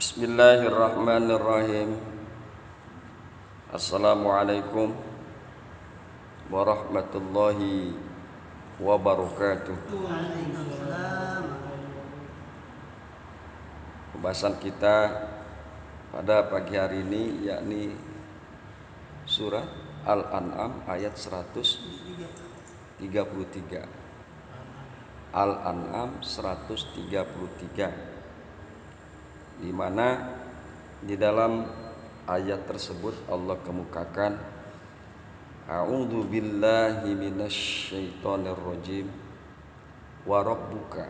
Bismillahirrahmanirrahim. Assalamualaikum warahmatullahi wabarakatuh. Pembahasan kita pada pagi hari ini yakni surah Al-An'am ayat 133. Al-An'am 133, di mana di dalam ayat tersebut Allah kemukakan A'udzu billahi minasyaitonir rajim wa rabbuka,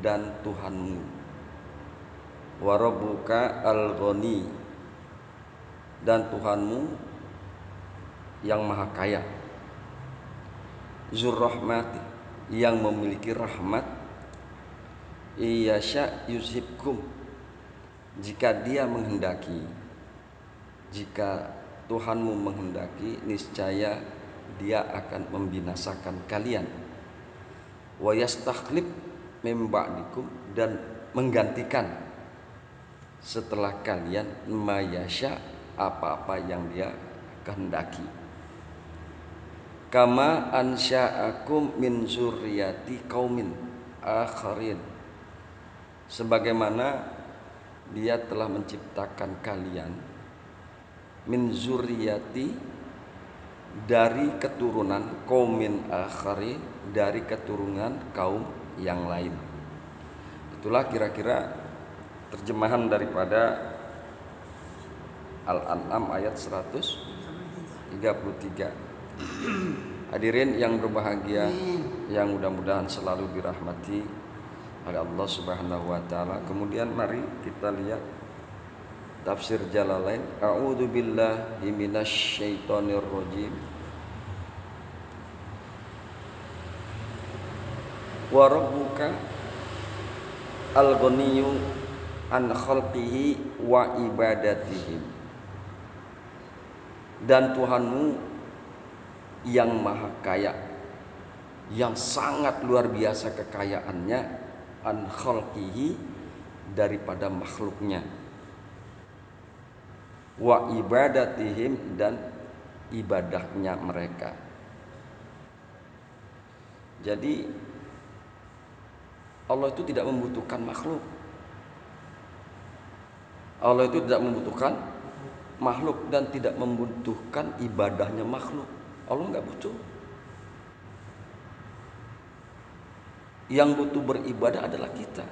dan Tuhanmu, wa rabbuka al-ghani, dan Tuhanmu yang maha kaya, Dzur-Rahmati, yang memiliki rahmat, Iyasya yuzhibkum, jika dia menghendaki, jika Tuhanmu menghendaki, niscaya dia akan membinasakan kalian. Wa yastakhlif mim ba'dikum, dan menggantikan setelah kalian mayasya, apa-apa yang dia kehendaki. Kama ansya'akum min zurriyati qaumin akharin, sebagaimana dia telah menciptakan kalian min zurriyati, dari keturunan qaumin akharin, dari keturunan kaum yang lain. Itulah kira-kira terjemahan daripada Al-An'am ayat 133. Hadirin yang berbahagia, yang mudah-mudahan selalu dirahmati oleh Allah Subhanahu wa taala. Kemudian mari kita lihat tafsir Jalalain. A'udzu billahi minasyaitonir rajim. Wa rabbuka al-ghaniyyu an khalqihi wa ibadatihim, dan Tuhanmu yang maha kaya, yang sangat luar biasa kekayaannya, an khalqihi, daripada makhluknya, wa ibadatihim, dan ibadahnya mereka. Jadi Allah itu tidak membutuhkan makhluk. Allah itu tidak membutuhkan makhluk dan tidak membutuhkan ibadahnya makhluk. Allah nggak butuh. Yang butuh beribadah adalah kita.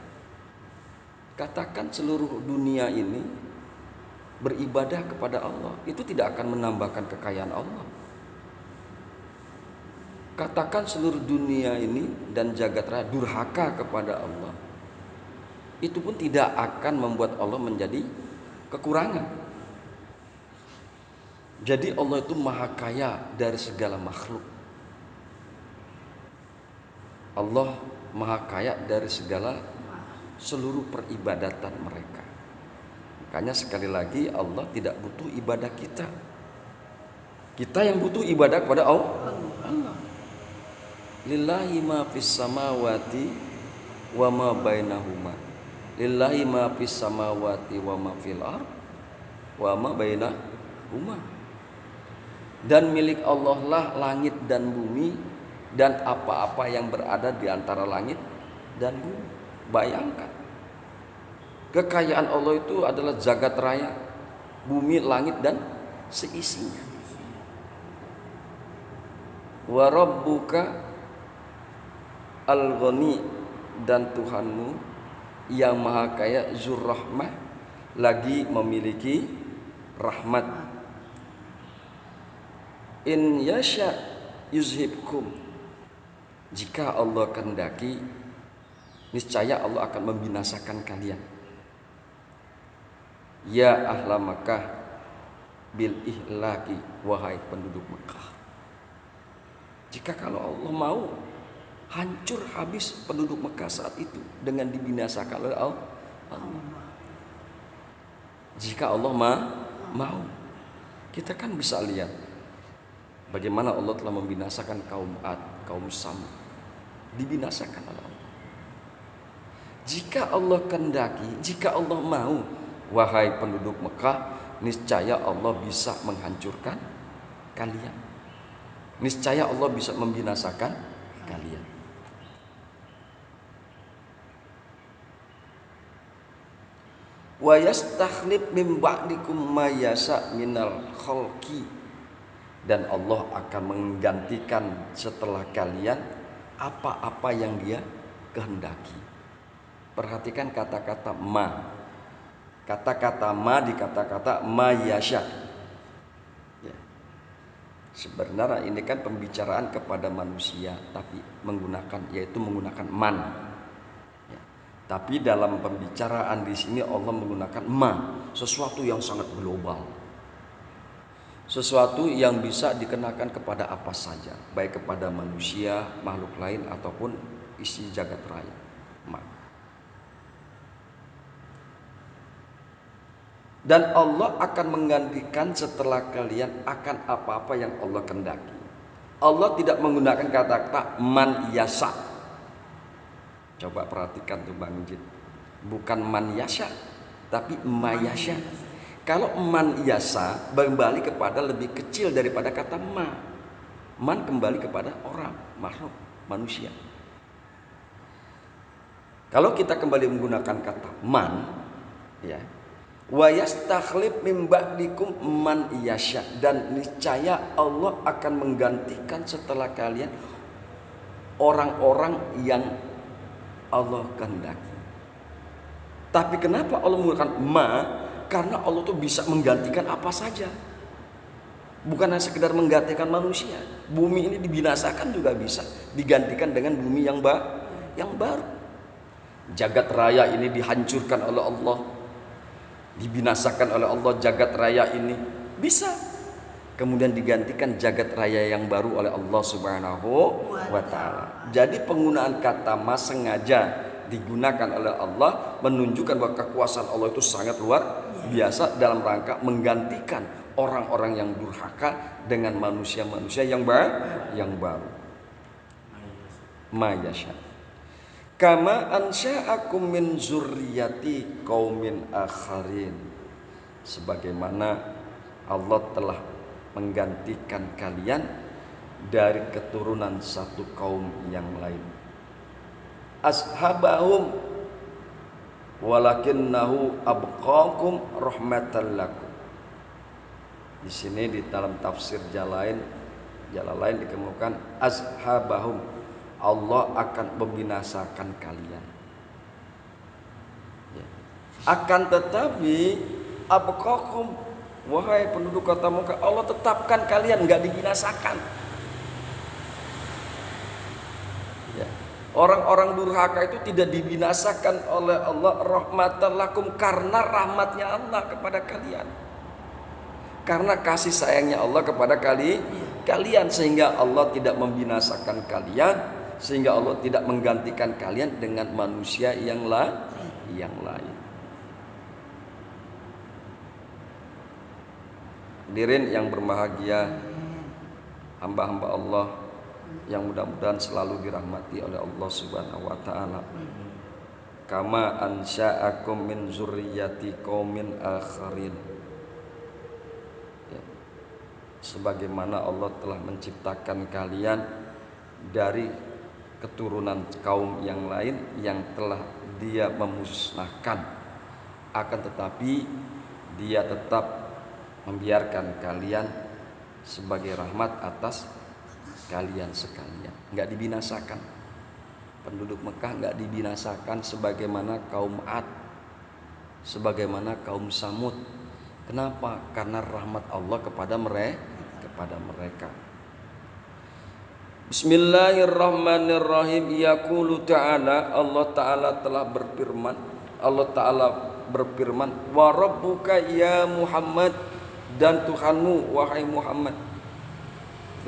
Katakan seluruh dunia ini beribadah kepada Allah, itu tidak akan menambahkan kekayaan Allah. Katakan seluruh dunia ini dan jagat raya durhaka kepada Allah, itu pun tidak akan membuat Allah menjadi kekurangan. Jadi Allah itu maha kaya dari segala makhluk. Allah maha kaya dari segala seluruh peribadatan mereka. Makanya sekali lagi Allah tidak butuh ibadah kita. Kita yang butuh ibadah kepada Allah. Lillahi ma fis samawati wa ma bainahuma. Lillahi ma fis samawati wa ma fil ard wa ma bainahuma. Dan milik Allah lah langit dan bumi dan apa-apa yang berada di antara langit dan bumi. Bayangkan, kekayaan Allah itu adalah jagat raya, bumi, langit, dan seisinya. Wa rabbuka al-ghani, dan Tuhanmu yang maha kaya, Dzur-Rahmah, lagi memiliki rahmat. In yasya yuzhibkum, jika Allah kehendaki, niscaya Allah akan membinasakan kalian. Ya ahla Makkah bil ihlaki, wahai penduduk Mekah. Jika kalau Allah mau, hancur habis penduduk Mekah saat itu dengan dibinasakan oleh Allah. Jika Allah mau, kita kan bisa lihat bagaimana Allah telah membinasakan kaum Ad, kaum Samud, dibinasakan oleh Allah. Jika Allah kehendaki, jika Allah mau, wahai penduduk Mekah, niscaya Allah bisa menghancurkan kalian. Niscaya Allah bisa membinasakan kalian. Wa yastakhlif min ba'dikum ma yasha minal khalqi, dan Allah akan menggantikan setelah kalian apa-apa yang Dia kehendaki. Perhatikan kata-kata ma. Kata-kata ma di kata-kata ma yasha. Ya. Sebenarnya ini kan pembicaraan kepada manusia, tapi yaitu menggunakan man. Ya. Tapi dalam pembicaraan di sini Allah menggunakan ma, sesuatu yang sangat global. Sesuatu yang bisa dikenakan kepada apa saja, baik kepada manusia, makhluk lain ataupun isi jagat raya. Ma. Dan Allah akan menggantikan setelah kalian akan apa-apa yang Allah kehendaki. Allah tidak menggunakan kata-kata man yasa. Coba perhatikan tuh Bang Jid. Bukan man yasa, tapi ma yasa. Kalau man yasa kembali kepada lebih kecil daripada kata ma. Man kembali kepada orang, makhluk, manusia. Kalau kita kembali menggunakan kata man, ya, wa yastakhlif min ba'dikum man yasha, dan niscaya Allah akan menggantikan setelah kalian orang-orang yang Allah kehendaki. Tapi kenapa Allah menggunakan ma? Karena Allah tuh bisa menggantikan apa saja. Bukan hanya sekedar menggantikan manusia. Bumi ini dibinasakan juga bisa digantikan dengan bumi yang baru. Jagat raya ini dihancurkan oleh Allah, dibinasakan oleh Allah jagat raya ini, bisa kemudian digantikan jagat raya yang baru oleh Allah Subhanahu wa ta'ala. Jadi penggunaan kata ma sengaja digunakan oleh Allah menunjukkan bahwa kekuasaan Allah itu sangat luar biasa dalam rangka menggantikan orang-orang yang durhaka dengan manusia-manusia yang baru. Ma yasha. Kama ansha'akum min zurriyati qaumin akharin, sebagaimana Allah telah menggantikan kalian dari keturunan satu kaum yang lain. Ashabahum walakinnahu abqakum rahmatan lakum. Di sini di dalam tafsir Jalalain dikemukakan ashabahum, Allah akan membinasakan kalian. Ya. Akan tetapi abqakum, wahai penduduk kota Mekah, Allah tetapkan kalian, nggak dibinasakan. Ya. Orang-orang durhaka itu tidak dibinasakan oleh Allah rahmatan lakum, karena rahmatnya Allah kepada kalian, karena kasih sayangnya Allah kepada kalian, sehingga Allah tidak membinasakan kalian, sehingga Allah tidak menggantikan kalian dengan manusia yang lain. Hadirin yang berbahagia, hamba-hamba Allah yang mudah-mudahan selalu dirahmati oleh Allah Subhanahu wa ta'ala. Kama ansha'akum min zurriyyati qaumin akharin, ya. Sebagaimana Allah telah menciptakan kalian dari keturunan kaum yang lain yang telah Dia memusnahkan, akan tetapi Dia tetap membiarkan kalian sebagai rahmat atas kalian sekalian, nggak dibinasakan. Penduduk Mekah nggak dibinasakan sebagaimana kaum Ad, sebagaimana kaum Samud. Kenapa? Karena rahmat Allah kepada mereka. Bismillahirrahmanirrahim. Yaqulu ta'ala, Allah ta'ala telah berfirman, wa rabbuka ya Muhammad, dan Tuhanmu wahai Muhammad.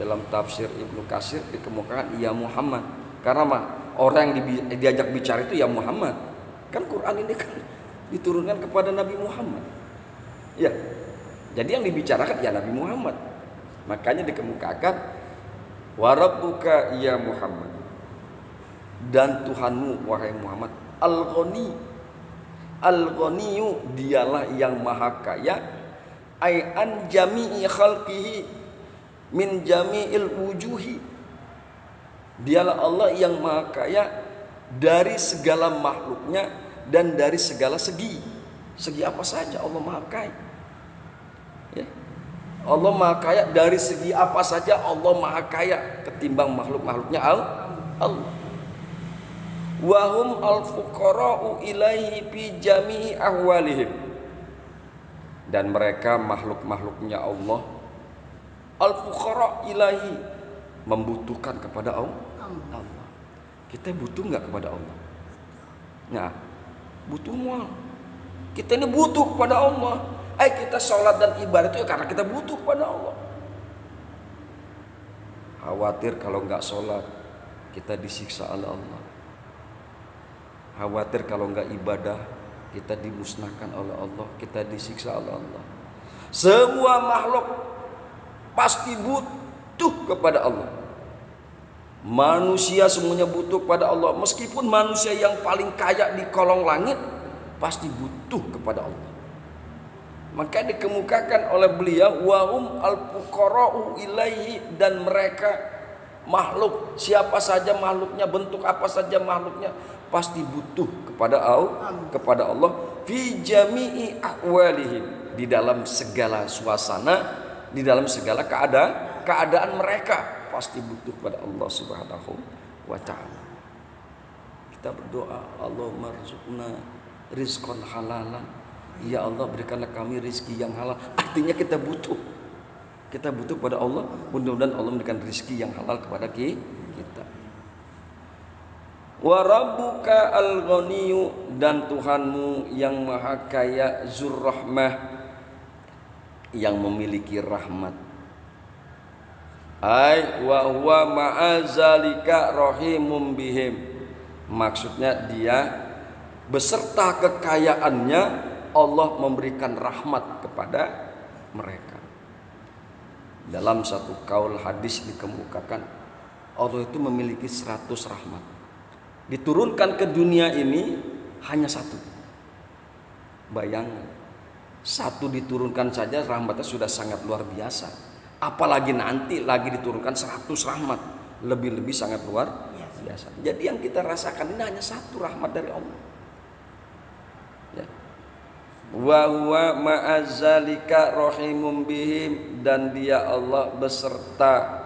Dalam tafsir Ibnu Katsir dikemukakan ya Muhammad, karena orang yang diajak bicara itu ya Muhammad. Kan Quran ini kan diturunkan kepada Nabi Muhammad. Ya. Jadi yang dibicarakan ya Nabi Muhammad. Makanya dikemukakan wa rabbuka ya Muhammad, dan Tuhanmu wahai Muhammad. Al-Ghani. Al-Ghaniyu dialah yang maha kaya, ai an jami'i khalqihi min jami'il wujuhi. Dialah Allah yang maha kaya dari segala makhluknya dan dari segala segi. Segi apa saja Allah maha kaya. Ya. Allah maha kaya dari segi apa saja Allah maha kaya ketimbang makhluk-makhluknya Allah. Wahum al-fuqara'u ilaihi fi jami'i ahwalihim. Dan mereka makhluk-makhluknya Allah al-fuqara' ilaihi, membutuhkan kepada Allah. Kita butuh nggak kepada Allah? Nah, butuh mual. Kita ini butuh kepada Allah. Kita sholat dan ibadah itu karena kita butuh kepada Allah. Khawatir kalau nggak sholat kita disiksa oleh Allah. Khawatir kalau nggak ibadah kita dimusnahkan oleh Allah, kita disiksa oleh Allah. Semua makhluk pasti butuh kepada Allah. Manusia semuanya butuh kepada Allah. Meskipun manusia yang paling kaya di kolong langit pasti butuh kepada Allah. Maka dikemukakan oleh beliau wahum al-fuqara'u ilaihi, dan mereka makhluk siapa saja makhluknya, bentuk apa saja makhluknya pasti butuh kepada Allah fi jami'i ahwalihim, di dalam segala suasana, di dalam segala keadaan mereka pasti butuh kepada Allah Subhanahu wa ta'ala. Kita berdoa, Allahumma rzuqna rizqan halalan. Ya Allah, berikanlah kami rizki yang halal. Artinya kita butuh kepada Allah. Mudah-mudahan Allah memberikan rizki yang halal kepada kita. Wa rabbuka al-ghaniyyu, dan Tuhanmu yang maha kaya, Dzur-Rahmah, yang memiliki rahmat. Ai wa huwa ma'azalika rahimum bihim. Maksudnya dia beserta kekayaannya Allah memberikan rahmat kepada mereka. Dalam satu kaul hadis dikemukakan Allah itu memiliki 100 rahmat. Diturunkan ke dunia ini hanya 1. Bayangkan, 1 diturunkan saja rahmatnya sudah sangat luar biasa. Apalagi nanti lagi diturunkan 100 rahmat, lebih-lebih sangat luar biasa. Jadi yang kita rasakan ini hanya 1 rahmat dari Allah. Ya. Wa huwa ma'azalika rahimum bihim, dan dia Allah beserta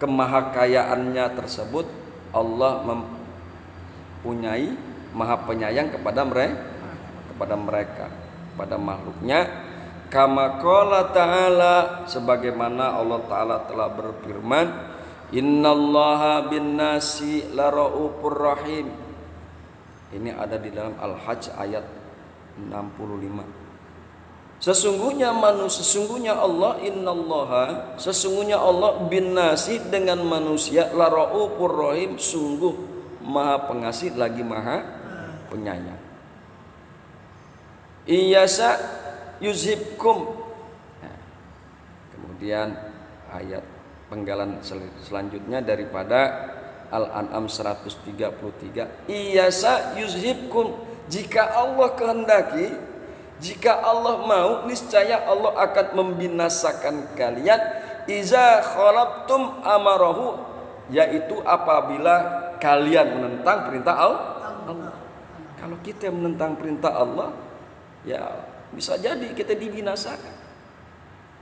kemahakayaannya tersebut Allah mempunyai maha penyayang kepada mereka, kepada makhluknya. Kama qala ta'ala, sebagaimana Allah Ta'ala telah berfirman, innallaha bin nasi laraufur rahim. Ini ada di dalam Al-Hajj ayat 65. Sesungguhnya Allah, innallaha, sesungguhnya Allah bin nasi, dengan manusia, laraufur rahim, sungguh maha pengasih lagi maha penyayang. Iyasa yuzhibkum. Nah, kemudian ayat penggalan selanjutnya daripada Al-An'am 133. Iyasa yuzhibkum, jika Allah kehendaki, jika Allah mau, niscaya Allah akan membinasakan kalian. Iza khalaqtum amarahu, yaitu apabila kalian menentang perintah Allah. Kalau kita menentang perintah Allah, ya bisa jadi kita dibinasakan.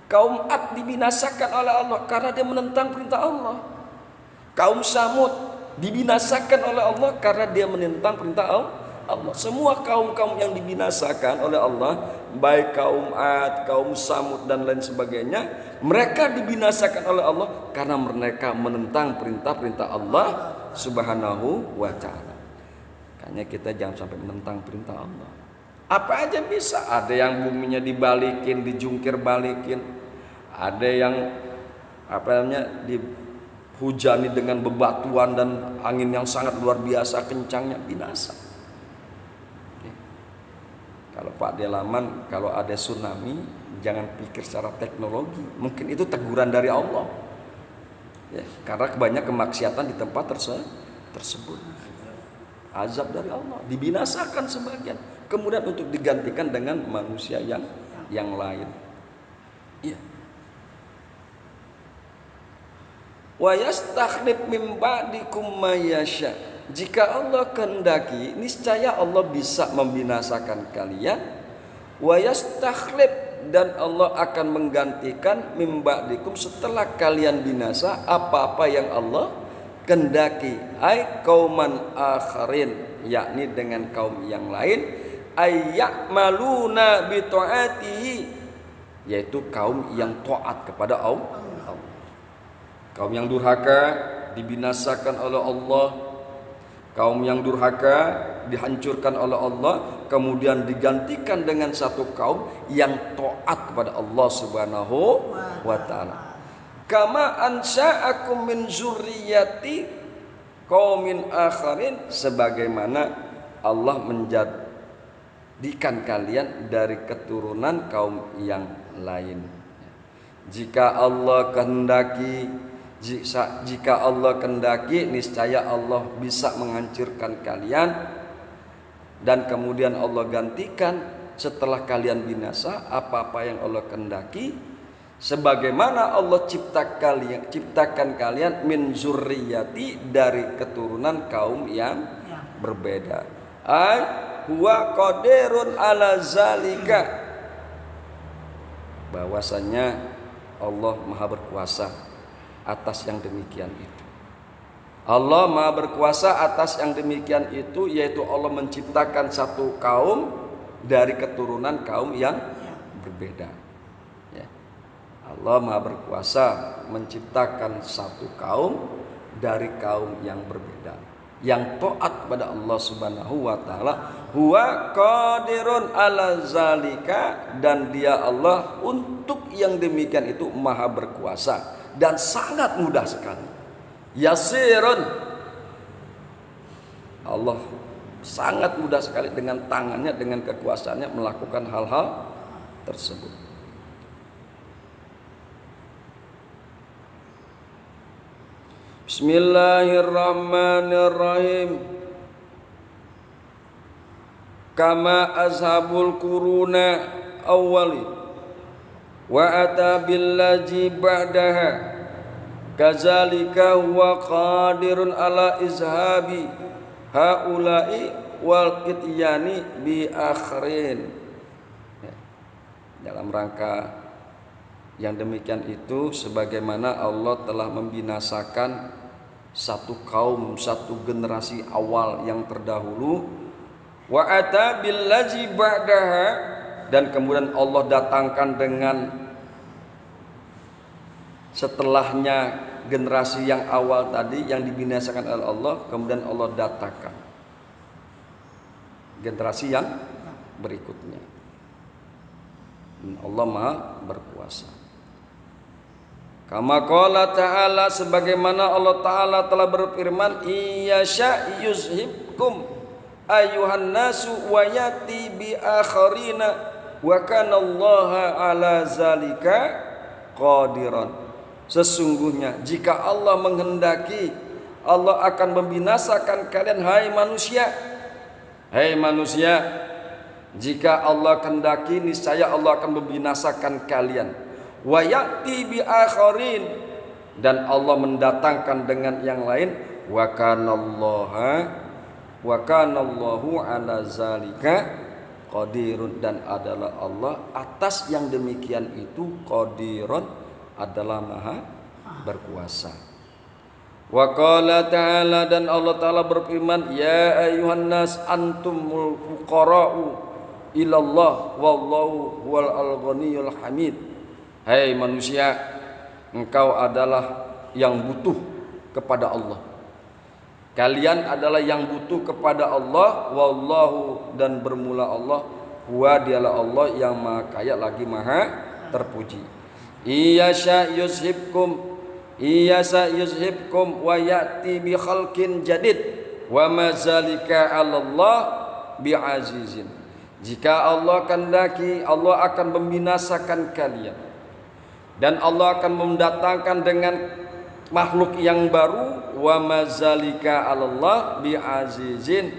Kaum Ad dibinasakan oleh Allah karena dia menentang perintah Allah. Kaum Samud dibinasakan oleh Allah karena dia menentang perintah Allah. Semua kaum-kaum yang dibinasakan oleh Allah, baik kaum Ad, kaum Samud dan lain sebagainya, mereka dibinasakan oleh Allah karena mereka menentang perintah-perintah Allah Subhanahu wa ta'ala. Makanya kita jangan sampai menentang perintah Allah. Apa aja bisa, ada yang buminya dibalikin, dijungkir balikin, ada yang dihujani dengan bebatuan dan angin yang sangat luar biasa kencangnya, binasa. Oke. Kalau Pak Delaman, kalau ada tsunami, jangan pikir secara teknologi, mungkin itu teguran dari Allah. Ya, karena banyak kemaksiatan di tempat tersebut. azab dari Allah, dibinasakan sebagian, kemudian untuk digantikan dengan manusia yang lain. Iya. Wa yastakhlif min ba'dikum mayyasha. Jika Allah kehendaki, niscaya Allah bisa membinasakan kalian. Wa yastakhlif, dan Allah akan menggantikan min ba'dikum, setelah kalian binasa, apa-apa yang Allah kehendaki. Ai qauman akharin, yakni dengan kaum yang lain. Ay ya'maluna bi ta'atihi, yaitu kaum yang taat kepada Allah. Kaum yang durhaka dibinasakan oleh Allah. Kaum yang durhaka dihancurkan oleh Allah, kemudian digantikan dengan satu kaum yang taat kepada Allah Subhanahu wa taala. Kama ansha'akum min zurriyyati qaumin akharin, sebagaimana Allah menjadikan kalian dari keturunan kaum yang lain. Jika Allah kehendaki, niscaya Allah bisa menghancurkan kalian, dan kemudian Allah gantikan setelah kalian binasa apa-apa yang Allah kehendaki, sebagaimana Allah ciptakan kalian min zurriyati, dari keturunan kaum yang berbeda. Ay huwa qadirun ala zalika, bahwasanya Allah Maha berkuasa atas yang demikian itu. Allah Maha berkuasa atas yang demikian itu, yaitu Allah menciptakan satu kaum dari keturunan kaum yang berbeda. Ya. Allah Maha berkuasa menciptakan satu kaum dari kaum yang berbeda, yang taat kepada Allah Subhanahu wa taala. Huwa qadirun ala zalika, dan Dia Allah untuk yang demikian itu Maha berkuasa dan sangat mudah sekali. Yasirun, Allah sangat mudah sekali dengan tangannya, dengan kekuasaannya melakukan hal-hal tersebut. Bismillahirrahmanirrahim. Kama azhabul quruna awwali wa ata billazi ba'daha, kazalika huwa qadirun ala izhabi haula'i wal ityani bi akhirin. Dalam rangka yang demikian itu, sebagaimana Allah telah membinasakan satu kaum, satu generasi awal yang terdahulu, wa ata billazi ba'daha, dan kemudian Allah datangkan dengan setelahnya generasi yang awal tadi yang dibinasakan oleh Allah, kemudian Allah datangkan generasi yang berikutnya. Allah Maha berkuasa. Kama qala ta'ala, sebagaimana Allah Ta'ala telah berfirman, iyasha yuzhibkum ayuhan nasu wa yati bi akharina wa kana Allaha ala zalika qadiran. Sesungguhnya jika Allah menghendaki, Allah akan membinasakan kalian, hai manusia. Hai manusia, jika Allah kehendaki, niscaya Allah akan membinasakan kalian. Wa ya'ti bi akharin, dan Allah mendatangkan dengan yang lain. Wa kanallahu ala zalika qadirun, dan adalah Allah atas yang demikian itu qadirun, adalah Maha berkuasa. Wa qala ta'ala, dan Allah Ta'ala berfirman, ya ayuhan nas antumul fuqara'u ilallah wallahu huwal ghaniyul hamid. Hai manusia, engkau adalah yang butuh kepada Allah. Kalian adalah yang butuh kepada Allah. Wallahu, dan bermula Allah. Huwa, dialah Allah yang maha kaya lagi maha terpuji. Iyasha yuzhibkum wa ya'ti bi khalqin jadid wa ma zalika 'alallah bi'azizin. Jika Allah kehendaki, Allah akan membinasakan kalian, dan Allah akan mendatangkan dengan makhluk yang baru, wa mazalika 'alallah bi'azizin,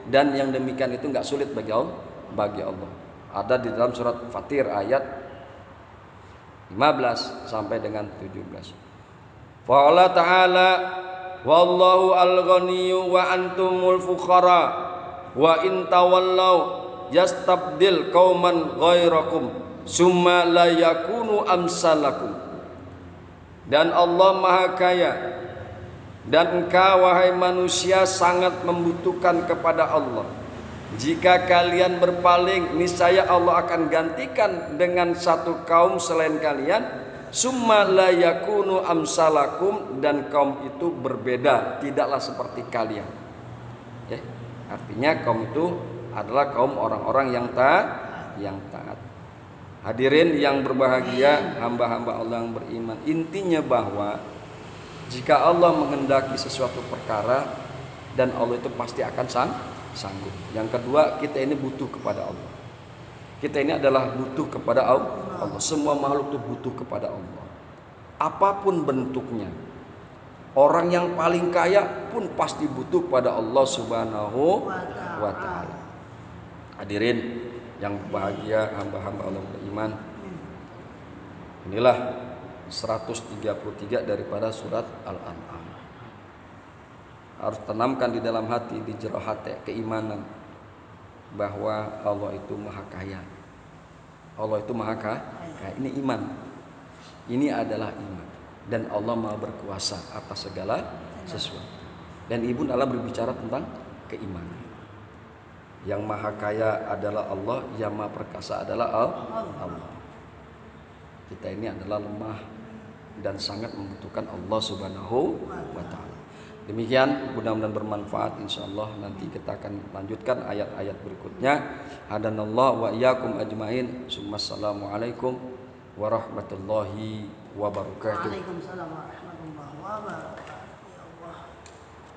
dan yang demikian itu enggak sulit bagi Allah. Ada di dalam surat Fatir ayat 15 sampai dengan 17. Fa'ala ta'ala wallahu al-ghaniyyu wa antumul fuqara wa in tawallaw yastabdil qauman ghairakum summa la yakunu amsalakum. Dan Allah Maha Kaya, dan engkau wahai manusia sangat membutuhkan kepada Allah. Jika kalian berpaling, niscaya Allah akan gantikan dengan satu kaum selain kalian. Summa la yakunu amsalakum, dan kaum itu berbeda, tidaklah seperti kalian. Ya, artinya kaum itu adalah kaum orang-orang yang taat. Hadirin yang berbahagia, hamba-hamba Allah yang beriman, intinya bahwa jika Allah menghendaki sesuatu perkara, dan Allah itu pasti akan sanggup. Yang kedua, kita ini butuh kepada Allah. Kita ini adalah butuh kepada Allah. Semua makhluk itu butuh kepada Allah. Apapun bentuknya. Orang yang paling kaya pun pasti butuh pada Allah Subhanahu wa ta'ala. Hadirin yang berbahagia, hamba-hamba Allah beriman, inilah 133 daripada surat Al-An'am. Harus tanamkan di dalam hati, di jero hati, keimanan bahwa Allah itu maha kaya. Allah itu maha kaya. Ini iman. Ini adalah iman. Dan Allah maha berkuasa atas segala sesuatu. Dan Ibu Allah berbicara tentang keimanan. Yang maha kaya adalah Allah, yang maha perkasa adalah Allah. Kita ini adalah lemah dan sangat membutuhkan Allah Subhanahu wa ta'ala. Demikian, mudah-mudahan bermanfaat. Insyaallah nanti kita akan lanjutkan ayat-ayat berikutnya. Hadanallahu wa iyyakum ajmain. Assalamualaikum warahmatullahi wabarakatuh. Waalaikumsalam warahmatullahi wabarakatuh.